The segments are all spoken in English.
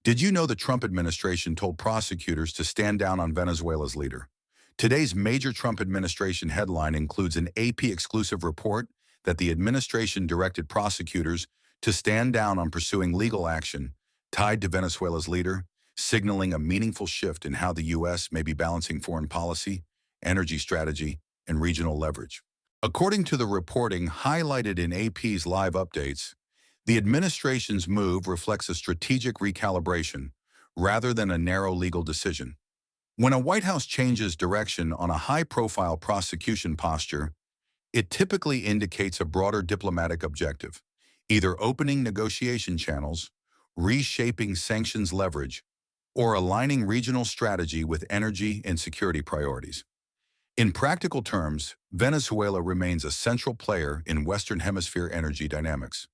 Did you know the Trump administration told prosecutors to stand down on Venezuela's leader? Today's major Trump administration headline includes an AP exclusive report that the administration directed prosecutors to stand down on pursuing legal action tied to Venezuela's leader, signaling a meaningful shift in how the U.S. may be balancing foreign policy, energy strategy, and regional leverage. According to the reporting highlighted in AP's live updates, the administration's move reflects a strategic recalibration rather than a narrow legal decision. When a White House changes direction on a high-profile prosecution posture, it typically indicates a broader diplomatic objective, either opening negotiation channels, reshaping sanctions leverage, or aligning regional strategy with energy and security priorities. In practical terms, Venezuela remains a central player in Western Hemisphere energy dynamics.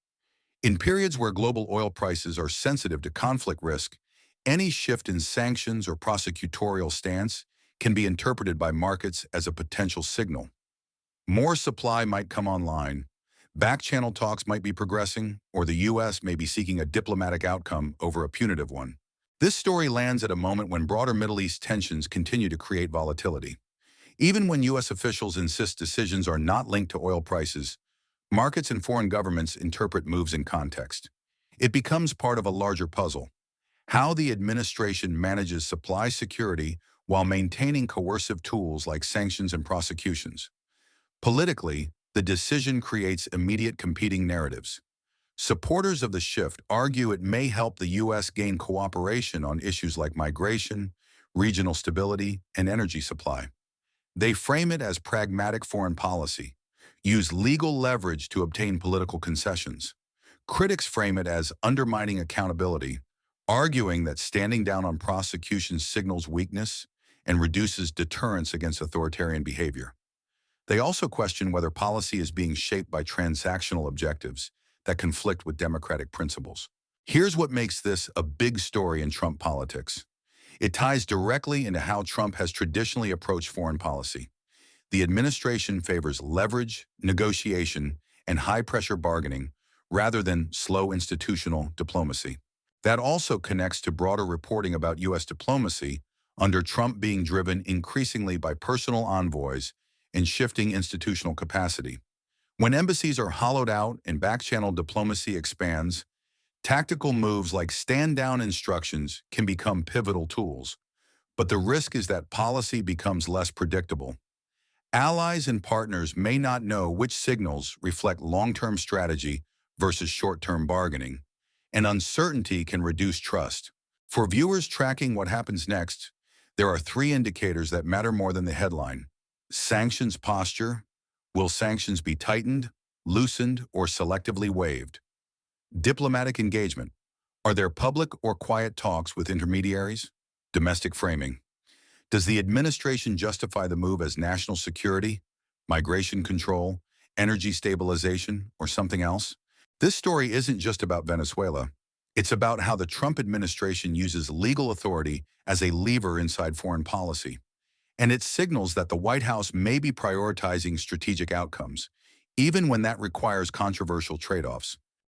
In periods where global oil prices are sensitive to conflict risk, any shift in sanctions or prosecutorial stance can be interpreted by markets as a potential signal. More supply might come online, back-channel talks might be progressing, or the U.S. may be seeking a diplomatic outcome over a punitive one. This story lands at a moment when broader Middle East tensions continue to create volatility. Even when U.S. officials insist decisions are not linked to oil prices, markets and foreign governments interpret moves in context. It becomes part of a larger puzzle: how the administration manages supply security while maintaining coercive tools like sanctions and prosecutions. Politically, the decision creates immediate competing narratives. Supporters of the shift argue it may help the U.S. gain cooperation on issues like migration, regional stability, and energy supply. They frame it as pragmatic foreign policy, use legal leverage to obtain political concessions. Critics frame it as undermining accountability, arguing that standing down on prosecution signals weakness and reduces deterrence against authoritarian behavior. They also question whether policy is being shaped by transactional objectives that conflict with democratic principles. Here's what makes this a big story in Trump politics. It ties directly into how Trump has traditionally approached foreign policy. The administration favors leverage, negotiation, and high-pressure bargaining rather than slow institutional diplomacy. That also connects to broader reporting about U.S. diplomacy under Trump being driven increasingly by personal envoys and shifting institutional capacity. When embassies are hollowed out and back-channel diplomacy expands, tactical moves like stand-down instructions can become pivotal tools. But the risk is that policy becomes less predictable. Allies and partners may not know which signals reflect long-term strategy versus short-term bargaining, and uncertainty can reduce trust. For viewers tracking what happens next, there are three indicators that matter more than the headline. Sanctions posture. Will sanctions be tightened, loosened, or selectively waived? Diplomatic engagement. Are there public or quiet talks with intermediaries? Domestic framing. Does the administration justify the move as national security, migration control, energy stabilization, or something else? This story isn't just about Venezuela. It's about how the Trump administration uses legal authority as a lever inside foreign policy. And it signals that the White House may be prioritizing strategic outcomes, even when that requires controversial trade-offs.